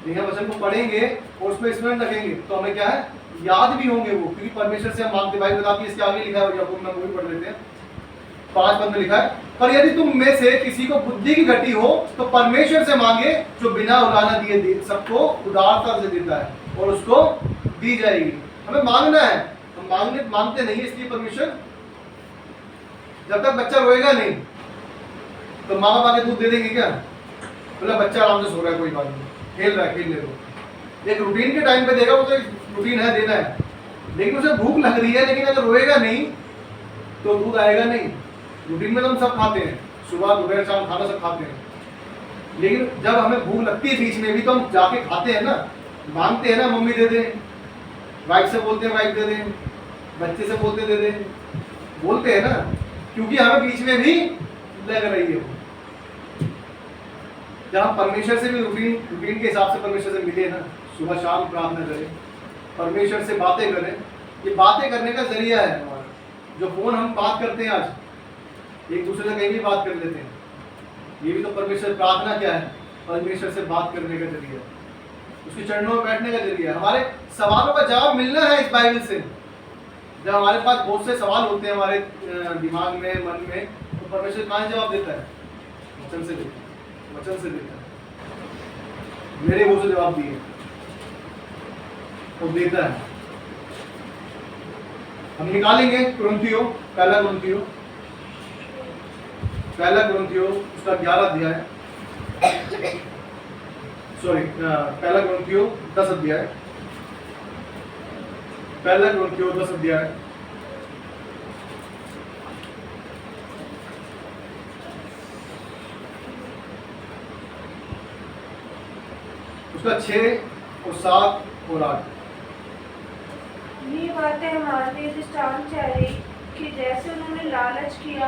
लेकिन वचन को पढ़ेंगे और उसमें स्मरण रखेंगे तो हमें क्या है? याद भी होंगे वो, क्योंकि परमेश्वर से हम मांगते। भाई बताती है इसके आगे लिखा है, याकूब में वो भी पढ़ लेते हैं। 5 पद में लिखा है, पर यदि तुम में से किसी को बुद्धि की घटी हो तो परमेश्वर से मांगे जो बिना उलाना दिए सबको उदारता से देता है और उसको दी जाएगी। हमें मांगना है, हम मांगते नहीं, इसलिए परमेश्वर जब तक बच्चा रोएगा नहीं तो माँ बाप आके दूध दे देंगे क्या? बोला बच्चा आराम से सो रहा है, कोई बात नहीं, खेल रहा है, खेल ले दो। एक रूटीन के टाइम पे देगा, वो तो एक रूटीन है, देना है। लेकिन उसे भूख लग रही है, लेकिन अगर रोएगा नहीं तो दूध आएगा नहीं। रूटीन में तो हम सब खाते हैं, सुबह दोपहर शाम खाना सब खाते हैं, लेकिन जब हमें भूख लगती है बीच में भी तो हम जाके खाते हैं ना, मांगते हैं ना, मम्मी दे दे, वाइफ से बोलते हैं वाइफ दे दे, बच्चे से बोलते दे दे, बोलते हैं ना, क्योंकि हमें बीच में भी लग रही है वो। जब हम परमेश्वर से भी रूटीन के हिसाब से परमेश्वर से मिले ना, सुबह शाम प्रार्थना करें, परमेश्वर से बातें करें, ये बातें करने का जरिया है हमारा। जो फोन हम बात करते हैं आज, एक दूसरे से कहीं भी बात कर लेते हैं, ये भी तो परमेश्वर, प्रार्थना क्या है? परमेश्वर से बात करने का जरिया, उसके चरणों में बैठने का जरिया। हमारे सवालों का जवाब मिलना है इस बाइबल से। जब हमारे पास बहुत से सवाल होते हैं हमारे दिमाग में, मन में, तो परमेश्वर कहाँ जवाब देता है? वचन से देता है, वचन से देता है। मेरे मुंह से जवाब दिए वो देता है। हम निकालेंगे कुरिन्थियों, पहला कुरिन्थियों उसका 11 अध्याय, सॉरी पहला कुरिन्थियों 10 अध्याय, पहला कुरिन्थियों 10 अध्याय उसका 6 और 7 और 8। ये बातें हमारे लिए दृष्टांत ठहरी कि जैसे उन्होंने लालच किया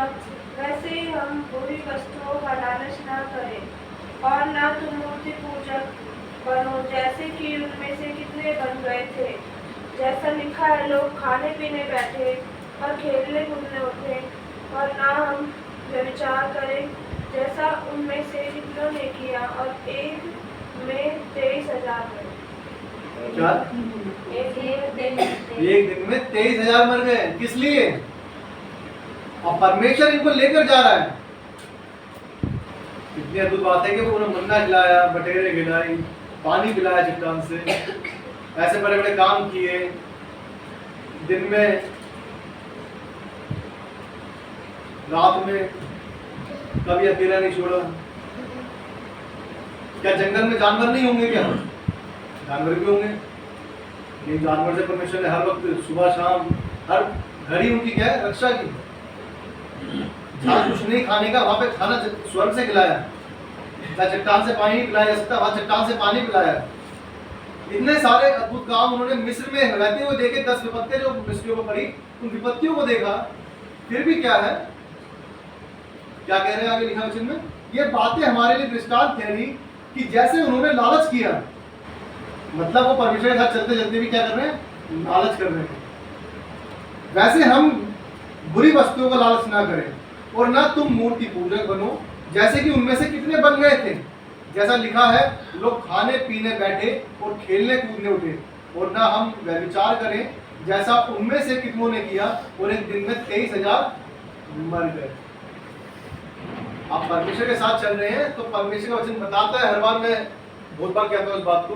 वैसे ही हम बुरी वस्तुओं का लालच न करें और न तुम मूर्ति पूजक बनो जैसे कि उनमें से कितने बन गए थे। जैसा लिखा है, लोग खाने पीने बैठे और खेलने कूदने उठे, और ना हम व्यभिचार करें जैसा उनमें से कितनों ने किया, और एक में 23,000 मरे। क्या? एक दिन में 23,000 मर गए। किस लिए? और परमेश्वर इनको लेकर जा रहा है। इतनी अद्भुत बात है कि वो उन्हें मन्ना खिलाया, बटेरे खिलाई, पानी पिलाया चट्टान से, ऐसे बड़े बड़े काम किए। दिन में, रात में कभी अकेला नहीं छोड़ा। क्या जंगल में जानवर नहीं होंगे? क्या जानवर भी होंगे, लेकिन जानवर से परमेश्वर ने हर वक्त सुबह शाम हर घड़ी उनकी क्या है? रक्षा की। जहाँ कुछ नहीं खाने का वहां पे खाना स्वर्ग से खिलाया। जहाँ चट्टान से पानी नहीं पिलाया जा सकता वहां चट्टान से पानी पिलाया। इतने सारे अद्भुत काम उन्होंने मिस्र में रहते हुए देखे। 10 विपत्तियां जो मिस्रियों को पड़ी, उन विपत्तियों को देखा, फिर भी क्या है, क्या कह रहे हैं आगे लिखा वचन में? ये बातें हमारे लिए दृष्टांत ठहरी कि जैसे उन्होंने लालच किया, मतलब वो परमेश्वर के साथ चलते चलते भी क्या कर रहे हैं? लालच कर रहे हैं। वैसे हम बुरी वस्तुओं का लालच ना करें, और ना तुम मूर्ति पूजक बनो जैसे कि उनमें से कितने बन गए थे। जैसा लिखा है, लोग खाने पीने बैठे और खेलने कूदने उठे, और ना हम व्यभिचार करें जैसा उनमें से कितनों ने किया, और एक दिन में 23,000 मर गए। आप परमेश्वर के साथ चल रहे हैं तो परमेश्वर का वचन बताता है। हर बार मैं बहुत बार कहता हूँ इस बात को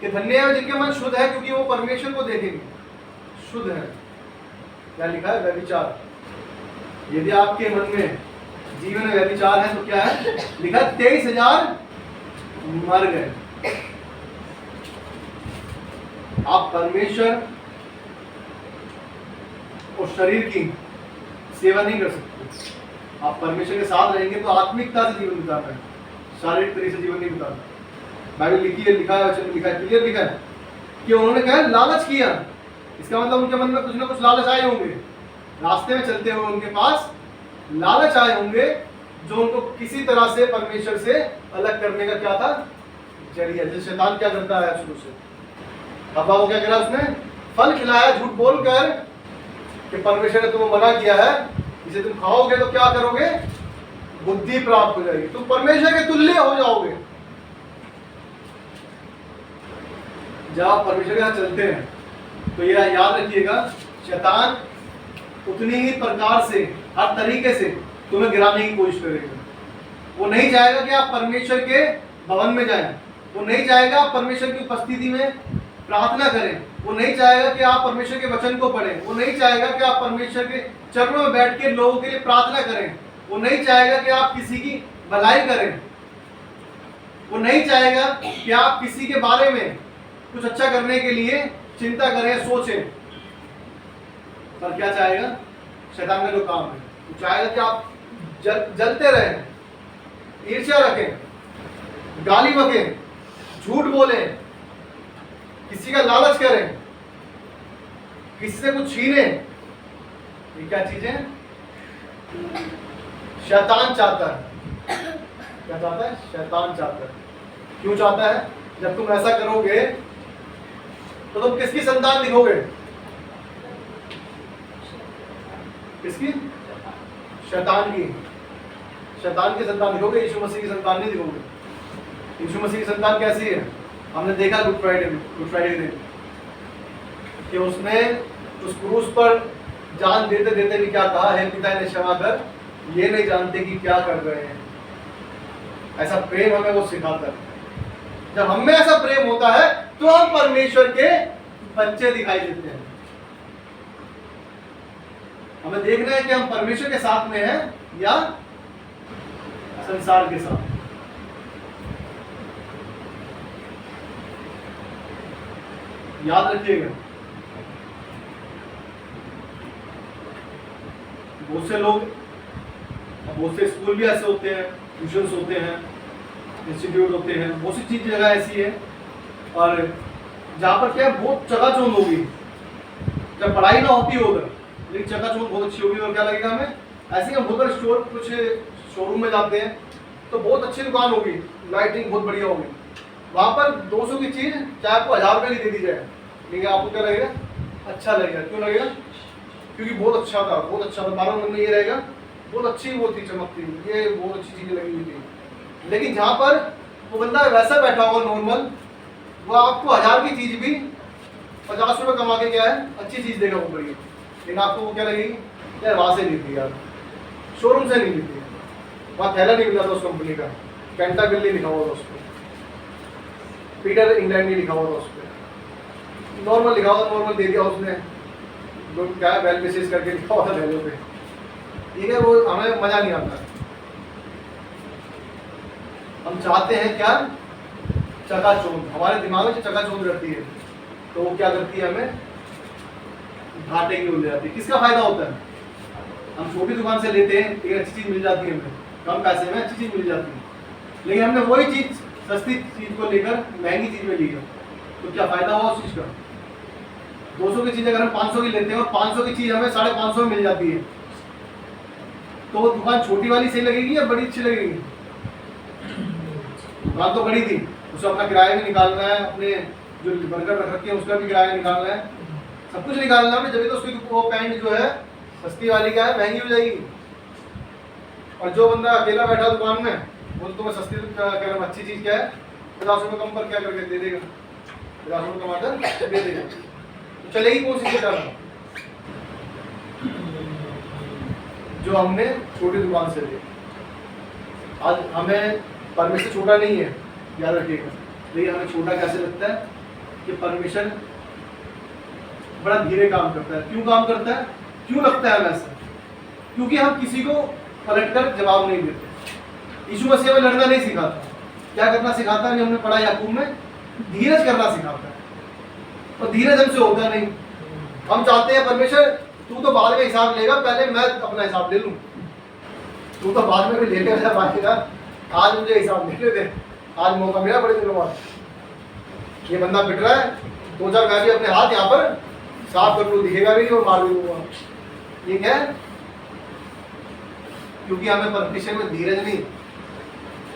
कि धन्य है जिनके मन शुद्ध है, क्योंकि वो परमेश्वर को देखेंगे। शुद्ध है, क्या लिखा है? व्यभिचार। यदि आपके मन में जीवन में व्यभिचार है तो क्या है? लिखा 23,000 मर गए। आप परमेश्वर और शरीर की सेवा नहीं कर सकते। आप परमेश्वर के साथ रहेंगे तो आत्मिकता से जीवन बिताना है, शारीरिक तरीके से जीवन नहीं बिताना। बाइबल लिखी है, लिखा है, वचन लिखा है, क्लियर लिखा है कि उन्होंने क्या लालच किया। इसका मतलब उनके मन में कुछ ना कुछ लालच आए होंगे। रास्ते में चलते हुए उनके पास लालच आए होंगे, जो उनको किसी तरह से परमेश्वर से अलग करने का क्या था? जरिया। जैसे शैतान क्या करता है शुरू से, हव्वा को क्या करा? उसने फल खिलाया झूठ बोलकर कि परमेश्वर ने तुम्हें मना किया है, इसे तुम खाओगे तो क्या करोगे? बुद्धि प्राप्त हो जाएगी, तुम परमेश्वर के तुल्य हो जाओगे। जब आप परमेश्वर के साथ चलते हैं तो यह याद रखिएगा, शैतान उतनी ही प्रकार से, हर तरीके से तुम्हें गिराने की कोशिश करेगा। वो नहीं चाहेगा कि आप परमेश्वर के भवन में जाएं, वो नहीं चाहेगा आप परमेश्वर की उपस्थिति में प्रार्थना करें, वो नहीं चाहेगा कि आप परमेश्वर के वचन को पढ़ें, वो नहीं चाहेगा कि आप परमेश्वर के चरणों में बैठ के लोगों के लिए प्रार्थना करें, वो नहीं चाहेगा कि आप किसी की भलाई करें, वो नहीं चाहेगा कि आप किसी के बारे में कुछ अच्छा करने के लिए चिंता करें, सोचें, पर क्या चाहेगा शैतान का जो काम है, वो चाहेगा कि आप जलते रहें, ईर्ष्या रखें, गाली बकें, झूठ बोलें, किसी का लालच करें, किसी से कुछ छीने। ये क्या चीजें शैतान चाहता है। क्या चाहता है? शैतान चाहता है। क्यों चाहता है? जब तुम ऐसा करोगे तो तुम किसकी संतान दिखोगे? किसकी? शैतान की। शैतान की संतान दिखोगे, यीशु मसीह की संतान नहीं दिखोगे। यीशु मसीह की संतान कैसी है? हमने देखा गुड फ्राइडे दिन कि उसने उस क्रूस पर जान देते देते भी क्या कहा, है पिता ने क्षमा कर, ये नहीं जानते कि क्या कर रहे हैं। ऐसा प्रेम हमें वो सिखाता है। जब हम में ऐसा प्रेम होता है तो हम परमेश्वर के बच्चे दिखाई देते हैं। हमें देखना है कि हम परमेश्वर के साथ में हैं या संसार के साथ। याद रखिएगा, बहुत से लोग, बहुत से स्कूल भी ऐसे होते हैं, ट्यूशंस होते हैं, इंस्टीट्यूट होते हैं, बहुत सी चीज जगह ऐसी है और जहाँ पर क्या है बहुत चकाचौंध होगी। जब पढ़ाई ना होती होगा लेकिन चकाचौंध बहुत अच्छी होगी, और क्या लगेगा हमें? ऐसे हम होकर स्टोर कुछ शोरूम में जाते हैं तो बहुत अच्छी दुकान होगी, लाइटिंग बहुत बढ़िया होगी, वहाँ पर 200 की चीज चाहे आपको 1000 रुपये की दे दी जाए, लेकिन आपको क्या लगेगा? अच्छा लगेगा। क्यों लगेगा? क्योंकि बहुत अच्छा था, बहुत अच्छा था। बार मन में ये रहेगा बहुत अच्छी वो थी, चमकती, ये बहुत अच्छी चीजें लगी हुई थी। लेकिन जहाँ पर वो बंदा वैसा बैठा होगा नॉर्मल, वो आपको 1000 की चीज भी 50 रुपये कमा के क्या है अच्छी चीज देगा वो बढ़िया, लेकिन आपको वो क्या लगेगी? यार वहाँ से नहीं थी, यार शोरूम से नहीं ली थी, वहाँ थैला नहीं मिला था उस कंपनी का, कैंटाबिल्ली लिखा हुआ था उस पर, पीटर इंग्लैंड नहीं लिखा हुआ था उस पर, नॉर्मल लिखा हुआ, नॉर्मल दे दिया उसने, क्या है वेल विशेष करके लिखा हुआ था थैलों पे। ठीक है, वो हमें मजा नहीं आता। हम चाहते हैं क्या? चकाचौंध। हमारे दिमाग में जो चकाचौंध रहती है तो वो क्या करती है? हमें घाटे की ओर ले जाती है। किसका फायदा होता है? हम छोटी दुकान से लेते हैं, एक अच्छी चीज मिल जाती है, हमें कम पैसे में अच्छी चीज मिल जाती है, लेकिन हमने वही चीज सस्ती चीज को लेकर महंगी चीज में ली है, तो क्या फायदा हुआ उस चीज का? 200 की चीज अगर हम 500 की लेते हैं और 500 की चीज हमें 550 में मिल जाती है, तो वो दुकान छोटी वाली सही लगेगी या बड़ी अच्छी लगेगी? दुकान तो बड़ी थी, उसे अपना किराया भी निकालना है, अपने जो वर्कर रख रखे हैं उसका भी किराया निकालना है, सब कुछ निकालना है, जब तो उसकी वो पैंट जो है सस्ती वाली क्या है महंगी हो जाएगी। और जो बंदा अकेला बैठा दुकान में वो तो तुम्हें सस्ती क्या अच्छी चीज क्या है 50 रुपये कम पर क्या करके दे देगा, 50 रुपये टमाटर दे देगा, तो चलेगी कौन सी चीज? जो हमने छोटी दुकान से ली। आज हमें परमेश्वर छोटा नहीं है, याद रखिएगा, लेकिन हमें छोटा कैसे लगता है कि परमेश्वर बड़ा धीरे काम करता है। क्यों काम करता है? क्यों लगता है वैसा? क्योंकि हम किसी को पलटकर जवाब नहीं देते। यीशु मसीह हमें लड़ना नहीं सिखाता, क्या करना सिखाता है? हमने पढ़ा याकूब में, धीरज करना सिखाता है, और धीरज हमसे होता नहीं। हम चाहते हैं परमेश्वर तू तो बाद में हिसाब लेगा, पहले मैं अपना हिसाब ले लूं, तू तो बाद में भी ले लेगा मांगेगा, आज मुझे हिसाब ले दे, आज मौका मिला बड़े दिनों बाद, ये बंदा पिट रहा है, 2-4 गाली अपने हाथ यहाँ पर साफ कर लूँ, दिखेगा भी नहीं और मार भी दूंगा। ठीक है, क्योंकि हमें परमेश्वर में धीरज नहीं,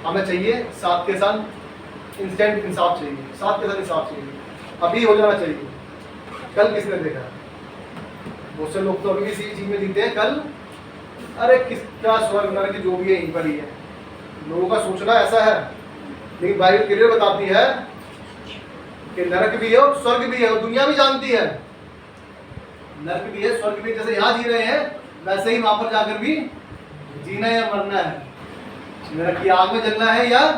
हमें चाहिए साथ के साथ इंस्टेंट इंसाफ चाहिए, साथ के साथ इंसाफ चाहिए, अभी हो जाना चाहिए। कल किसने देखा? बहुत से लोग तो अभी किसी चीज में जीते हैं, कल अरे किस क्या स्वर्ग नरक जो भी है यहीं पर ही है। लोगों का सोचना ऐसा है, लेकिन बाइबल क्लियर बताती है कि नरक भी है और स्वर्ग भी है, और दुनिया भी जानती है नरक भी है स्वर्ग भी। जैसे यहाँ जी रहे हैं वैसे ही वहां पर जाकर भी जीना है या मरना है, नरक की आग में जलना है या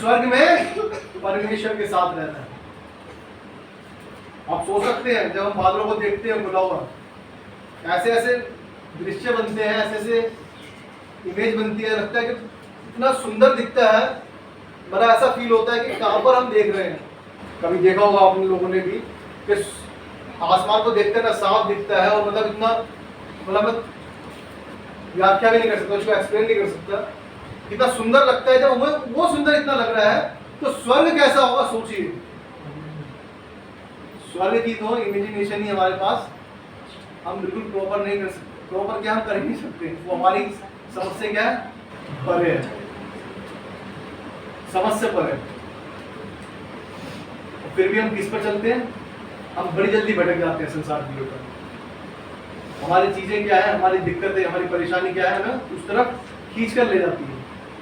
स्वर्ग में परमेश्वर के साथ रहना है। आप सोच सकते हैं, जब हम बादलों को देखते हैं खुला हुआ, ऐसे ऐसे दृश्य बनते हैं, ऐसे ऐसे इमेज बनती है, लगता है कि इतना सुंदर दिखता है, बड़ा ऐसा फील होता है कि कहाँ पर हम देख रहे हैं। कभी देखा होगा आप लोगों ने भी कि आसमान को देखते ना साफ दिखता है, और मतलब इतना, मतलब मैं व्याख्या भी नहीं कर सकता, उसको एक्सप्लेन नहीं कर सकता, कितना सुंदर लगता है। जब वो सुंदर इतना लग रहा है तो स्वर्ग कैसा होगा सोचिए। स्वर्ग की तो इमेजिनेशन ही हमारे पास हम बिल्कुल प्रॉपर नहीं कर सकते। प्रॉपर क्या हम कर ही नहीं सकते, वो हमारी समझ से क्या है, परे है, समझ से परे। फिर भी हम किस पर चलते हैं, हम बड़ी जल्दी भटक जाते हैं संसार की ओर। हमारी चीजें क्या है, हमारी दिक्कतें, हमारी परेशानी क्या है, हमें उस तरफ खींच कर ले जाती है।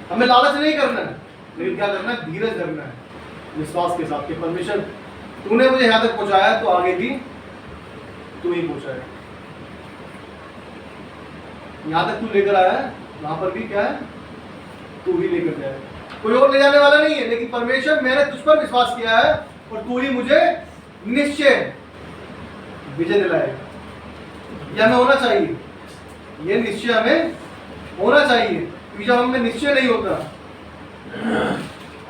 हमें लालच नहीं करना है, लेकिन क्या करना है, धीरज धरना है, विश्वास के साथ कि परमेश्वर तूने मुझे यहाँ तक पहुंचाया तो आगे भी तू ही पहुंचाएगा। यहाँ तक तू लेकर आया है, वहां पर भी क्या है, तू ही लेकर जाएगा। कोई और ले जाने वाला नहीं है, लेकिन परमेश्वर मैंने तुझ पर विश्वास किया है और तू ही मुझे निश्चय विजय दिलाएगा। यह हमें होना चाहिए, ये निश्चय हमें होना चाहिए, क्योंकि जब हमें निश्चय नहीं होता,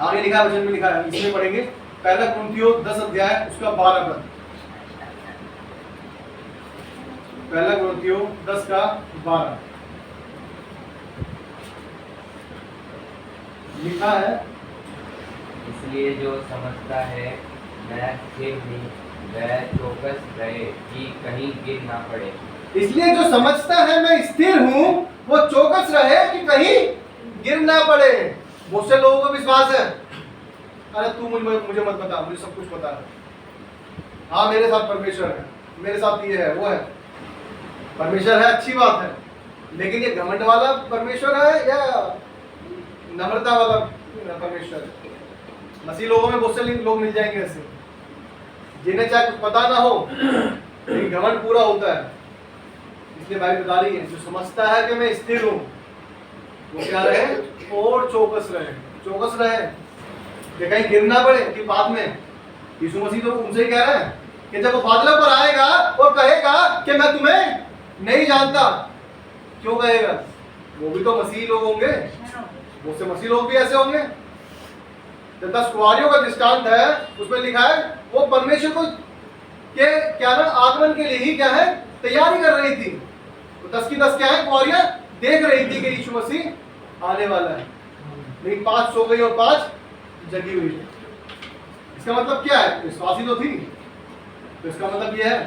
आगे लिखा है, वचन में लिखा है, इसमें पढ़ेंगे पहला कुरिन्थियों 10 अध्याय उसका 12 पद। पहला कुरिन्थियों 10 का 12 लिखा है, इसलिए जो समझता है वह स्थिर भी वह चौकस रहे कि कहीं गिर ना पड़े। इसलिए जो समझता है मैं स्थिर हूं वो चौकस रहे कि कहीं गिर ना पड़े। बहुत से लोगों को विश्वास है, अरे तू मुझे मत बता, मुझे सब कुछ पता है, हाँ मेरे साथ परमेश्वर है, मेरे साथ ये है वो है। परमेश्वर है, अच्छी बात है, लेकिन ये घमंड वाला परमेश्वर है या नम्रता वाला परमेश्वर? मसीह लोगों में बहुत से लोग मिल जाएंगे ऐसे, जिन्हें चाहे कुछ पता ना हो लेकिन घमंड पूरा होता है। इसलिए बाइबल बता रही है, जो समझता है कि मैं स्थिर हूं वो क्या रहे, और चौकस रहे। चौकस रहे कि कहीं गिर ना पड़े। कि बाद में यीशु मसीह तो उनसे ही कह रहा है कि जब वो बादलों पर आएगा और कहेगा कि मैं तुम्हें नहीं जानता। क्यों कहेगा? वो भी तो मसीही लोग होंगे, वो से मसीही लोग भी ऐसे होंगे। 10 कुंवारियों का दृष्टांत है, उसमें लिखा है वो परमेश्वर को के क्या ना आगमन के लिए ही क्या है, तैयारी कर रही थी। तो 10 की 10 क्या है, कुंवारियां देख रही थी कि यीशु मसीह आने वाला है, लेकिन 5 सो गई और 5 जगी हुई है। इसका मतलब क्या है? विश्वासी तो थी, तो इसका मतलब यह है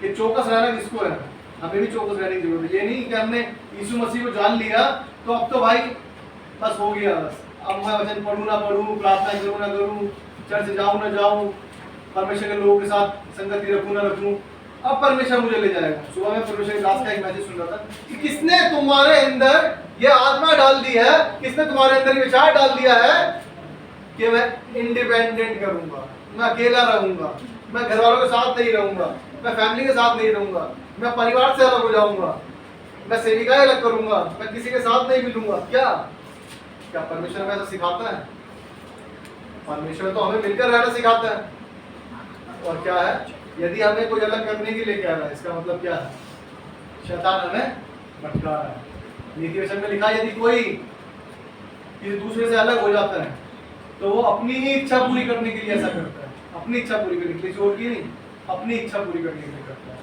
कि चौकस रहना किसको है, हमें भी चौकस रहने की जरूरत है। ये नहीं कि हमने यीशु मसीह को जान लिया तो अब तो भाई बस हो गया, बस अब मैं वचन पढ़ूं ना पढ़ूं, प्रार्थना करूं ना करूं, चर्च जाऊं ना जाऊं, परमेश्वर के लोगों के साथ संगति रखूं ना रखूं, अब परमेश्वर मुझे ले जाएगा। सुबह में परमेश्वर के दास का एक मैसेज सुन रहा था कि किसने तुम्हारे अंदर ये आत्मा डाल दी है, किसने तुम्हारे अंदर ये विचार डाल दिया है कि मैं इंडिपेंडेंट करूंगा, मैं अकेला रहूंगा, मैं घर वालों के साथ नहीं रहूंगा, मैं फैमिली के साथ नहीं रहूंगा, मैं परिवार से अलग हो जाऊंगा, मैं सेविकाएं अलग करूंगा, मैं किसी के साथ नहीं मिलूंगा। क्या क्या परमेश्वर हमें ऐसा सिखाता है? परमेश्वर तो हमें मिलकर रहना सिखाता है। और क्या है, यदि हमें कोई अलग करने के लिए कह रहा है, इसका मतलब क्या है? शैतान हमें भटका रहा है। नीति वचन में लिखा है यदि कोई किसी दूसरे से अलग हो जाता है तो वो अपनी ही इच्छा पूरी करने के लिए ऐसा करता है, अपनी इच्छा पूरी करने के लिए, और की नहीं, अपनी इच्छा पूरी करने के लिए करता है।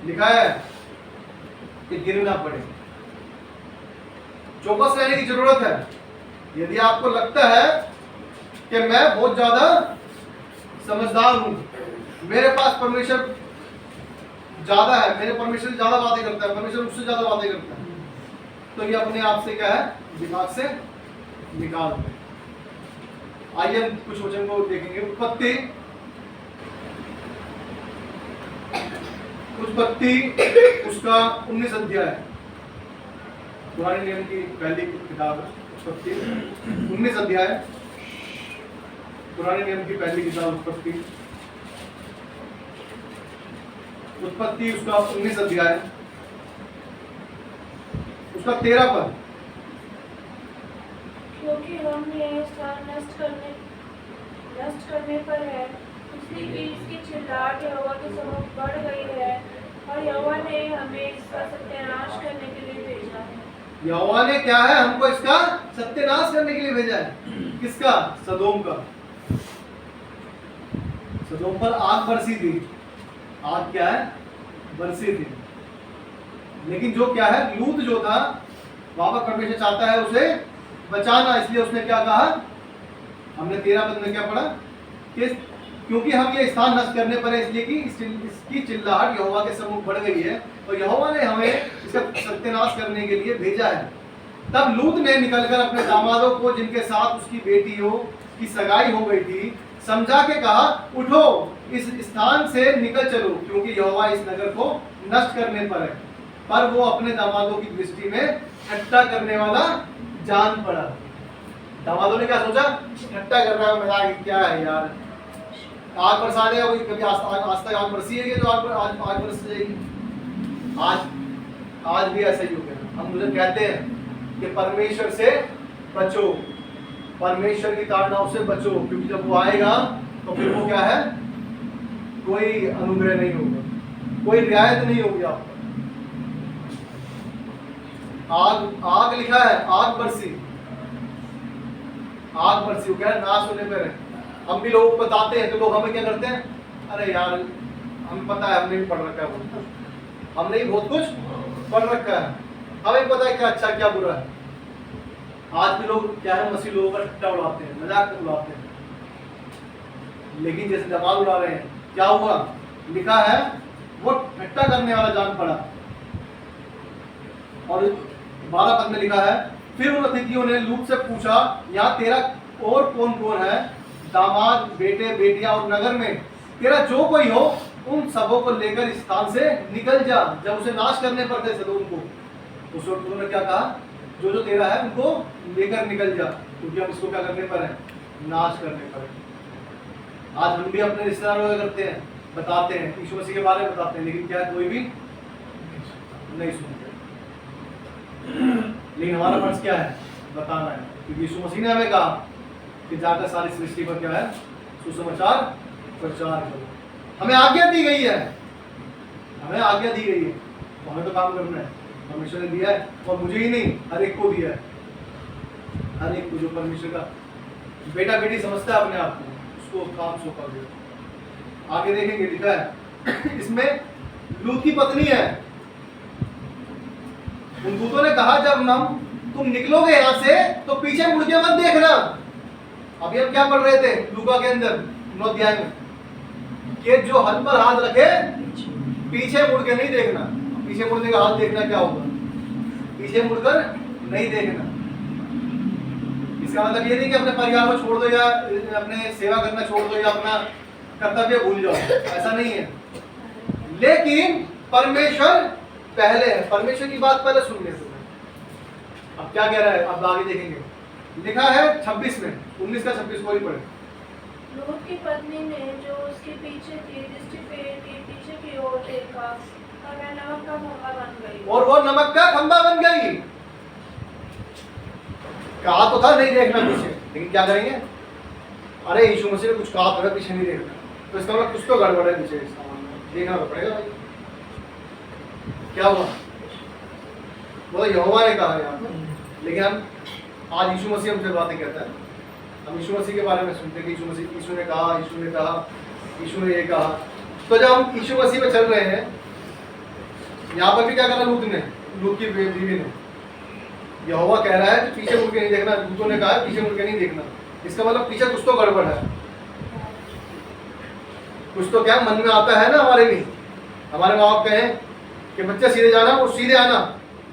लिखा है कि गिर ना पड़े, चौकस रहने की जरूरत है। यदि आपको लगता है कि मैं बहुत ज्यादा समझदार हूं, मेरे पास परमेश्वर ज्यादा है, मेरे परमेश्वर से ज्यादा बातें करता है, परमेश्वर मुझसे ज्यादा बातें करता है, तो ये अपने आप से क्या है, दिमाग से निकाल दें। आइए हम कुछ वचन को देखेंगे। उत्पत्ति उसका 19 अध्याय, पुराने नियम की पहली किताब है उत्पत्ति, 19 अध्याय, पुराने नियम की पहली किताब उत्पत्ति उसका 19 अध्याय उसका 13 पद। क्योंकि हम यह स्थान नष्ट करने पर है, इसलिए इसकी चिल्लाहट यहोवा के सम्मुख बढ़ गई है, और यहोवा ने हमें इसका सत्यानाश करने के लिए भेजा है। यहोवा ने क्या है, हमको इसका सत्यानाश करने के लिए भेजा है। किसका? सदोम का। सदोम पर आग बरसी थी। आग क्या है? बरसी थी। लेकिन जो क्या है, लूत जो था, वहां पर परमेश्वर चाहता है उसे बचाना, इसलिए उसने क्या कहा, हमने 13 पद में क्या पढ़ा कि क्योंकि हम ये स्थान नष्ट करने पर है, इसलिए कि इसकी चिल्लाहट यहोवा के सम्मुख बढ़ गई है और यहोवा ने हमें इसका सत्यानाश करने के लिए भेजा है। तब लूत ने निकलकर अपने दामादों को, जिनके साथ उसकी बेटियों की सगाई हो गई थी, समझा के कहा, उठो इस स्थान से निकल चलो, क्योंकि यहोवा इस नगर को नष्ट करने पर है। पर वो अपने दामादों की दृष्टि में ठट्टा करने वाला जान पड़ा। दामादों ने क्या सोचा, ठट्टा कर रहा है, मजाक क्या है यार, आग बरसा देगा कोई, कभी आज तक आग बरसी है तो आज बरस जाएगी। आज भी ऐसा ही हो गया। हम मुझे कहते हैं कि परमेश्वर से बचो, परमेश्वर की ताड़नाओं से बचो, क्योंकि जब वो आएगा तो फिर वो क्या है, कोई अनुग्रह नहीं होगा, कोई रियायत नहीं होगी आप पर। आग लिखा है, आग बरसी, आग बरसी, क्या है, नाश होने पर है। हम भी लोग बताते हैं तो लोग हमें क्या करते हैं, अरे यार हमें पता है, हमने भी पढ़ रखा है बहुत कुछ, हमने भी बहुत कुछ पढ़ रखा है, हमें पता है क्या अच्छा क्या बुरा है। आज भी लोग क्या है, मसीह लोगों का ठट्टा उड़ाते हैं, मजाक उड़ाते हैं, लेकिन जैसे धमाल उड़ा रहे हैं, क्या हुआ, लिखा है वो ठट्टा करने वाला जान पड़ा। और 12 पद में लिखा है, फिर उन अतिथियों ने लूत से पूछा, यहाँ तेरा और कौन कौन है, दामाद, बेटे, बेटियां और नगर में तेरा जो कोई हो, उन सबों को लेकर इस स्थान से निकल जा। जब उसे नाश करने पर थे सदोम को, उस वक्त उन्होंने क्या कहा, जो जो तेरा है उनको लेकर निकल जा, क्योंकि हम इसको क्या करने पर है, नाश करने पर है। आज हम भी अपने रिश्तेदारों को करते हैं, बताते हैं, यीशु मसीह के बारे में बताते हैं, लेकिन क्या कोई भी नहीं सुनते। लेकिन हमारा फर्ज क्या है, बताना है, क्योंकि यीशु मसीह ने हमें कहा कि जाकर सारी सृष्टि पर क्या है, सुसमाचार प्रचार करो। हमें आज्ञा दी गई है, हमें आज्ञा दी गई है, तो हमें तो काम करना है। परमेश्वर ने दिया है, और मुझे ही नहीं, हर एक को दिया है, हर एक को जो परमेश्वर का बेटा बेटी समझता है अपने आप को, उसको काम सौंपा गया। आगे देखेंगे, लिखा है इसमें लूत की पत्नी है। उन दूतों ने कहा, जब तुम निकलोगे यहाँ से तो पीछे मुड़ के मत देखना। अभी हम क्या पढ़ रहे थे लूका के अंदर 9 अध्याय में, कि जो हल पर हाथ रखे पीछे मुड़ के नहीं देखना। पीछे मुड़ने का हाथ देखना क्या होगा, पीछे मुड़कर नहीं देखना। इसका मतलब ये नहीं कि अपने परिवार को छोड़ दो या अपने सेवा करना छोड़ दो या अपना कर्तव्य भूल जाओ, ऐसा नहीं है। लेकिन परमेश्वर पहले है, परमेश्वर की बात पहले सुनने से। अब क्या कह रहा है, अब आगे देखेंगे, लिखा है 26 में, 19 का 26 को ही पढ़े। लूत की पत्नी ने जो उसके पीछे थी, दृष्टि पेड़ के पीछे की ओर देखा और वह नमक का खंभा बन गई। और वो नमक का खंभा बन गई। कहा तो था नहीं देखना पीछे, लेकिन क्या करेंगे, अरे यीशु मसीह ने कुछ कहा तो पीछे नहीं देखना, तो इसका मतलब कुछ तो गड़बड़ है पीछे, देखना तो पड़ेगा भाई। क्या हुआ, वो यहोवा ने कहा यहाँ पर, लेकिन हम आज यीशु मसीह हमसे बातें कहता है, हम यीशु मसीह के बारे में सुनते हैं कि यीशु ने कहा, यीशु ने कहा, यीशु ने ये कहा। तो जब हम यीशु मसीह पे चल रहे हैं, यहाँ पर भी क्या करा लूत की बीवी ने, यहोवा कह रहा है कि पीछे मुड़ के नहीं देखना, दूतों ने कहा है पीछे मुड़ के नहीं देखना। इसका मतलब पीछे कुछ तो गड़बड़ है, कुछ तो क्या मन में आता है ना। हमारे भी हमारे माँ बाप कहें कि बच्चा सीधे जाना और सीधे आना,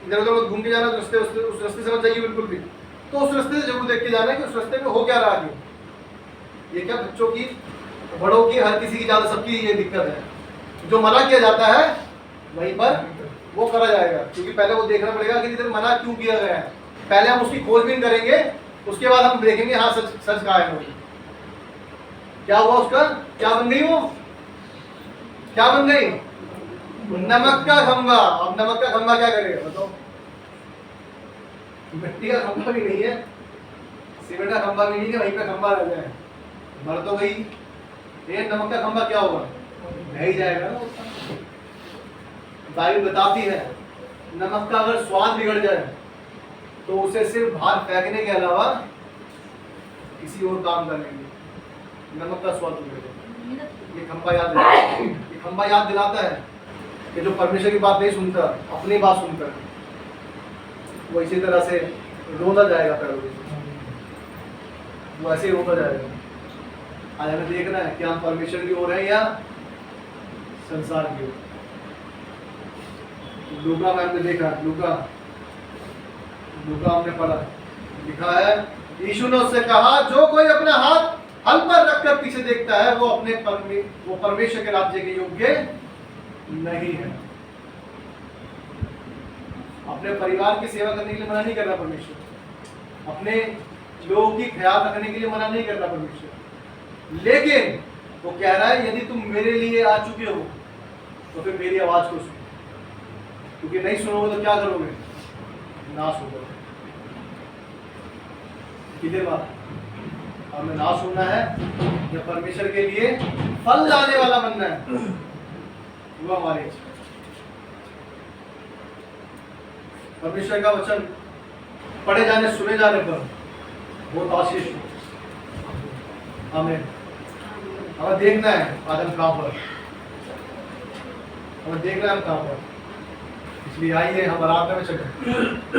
इधर उधर मत घूम के जाना, उस रास्ते से मत जाइए बिल्कुल भी, तो उस रास्ते से जरूर देख के जाना है कि उस रास्ते में हो क्या रहा है। ये क्या बच्चों की, बड़ों की, हर किसी की, ज्यादा सबकी ये दिक्कत है। जो मना किया जाता है वहीं पर वो करा जाएगा, क्योंकि पहले वो देखना पड़ेगा कि इधर मना क्यों किया गया है। पहले हम उसकी खोजबीन करेंगे, उसके बाद हम देखेंगे हाँ सच कहा है, क्या हुआ उसका, क्या बन गई वो, क्या बन गई, नमक का खंभा। अब नमक का खंभा क्या करेगा बताओ, मिट्टी का खंभा भी नहीं है, सीमेंट का खंभा भी नहीं है, वहीं पे खंभा रह जाए, मर तो गई। ये नमक का खंभा क्या होगा, नहीं जाएगा ना। बाइबल बताती है नमक का अगर स्वाद बिगड़ जाए तो उसे सिर्फ बाहर फेंकने के अलावा किसी और काम करने के, नमक का स्वाद बिगड़ जाए। ये खंबा याद दिलाता है। ये खंबा याद दिलाता है कि जो परमेश्वर की बात नहीं सुनता, अपनी बात सुनता है, वो इसी तरह से रोता जाएगा पैरों के नीचे। वो ऐसे ही रोता जाएगा। आज हमें देखना है कि हम परमेश्वर की ओर हैं या संसार की ओर। लूका में हमने देखा, लूका हमने पढ़ा, लिखा है यीशु ने उससे कहा, जो कोई अपना हाथ हल पर रखकर पीछे देखता है वो परमेश्वर के राज्य के योग्य नहीं है। अपने परिवार की सेवा करने के लिए मना नहीं कर रहा परमेश्वर, अपने लोगों की ख्याल रखने के लिए मना नहीं कर रहा परमेश्वर, लेकिन वो कह रहा है यदि तुम मेरे लिए आ चुके हो तो फिर मेरी आवाज को सुनो, क्योंकि नहीं सुनोगे तो क्या करोगे, नाश होगा। कितने बात हमें ना सुनना है या परमेश्वर के लिए फल लाने वाला बनना है, वो हमारी इच्छा। परमेश्वर का वचन पढ़े जाने सुने जाने पर बहुत आशीष हो। हमें देखना है आज हम कहाँ पर, हमें देखना है हम कहाँ पर। इसलिए आइए हम आराधना में चलें।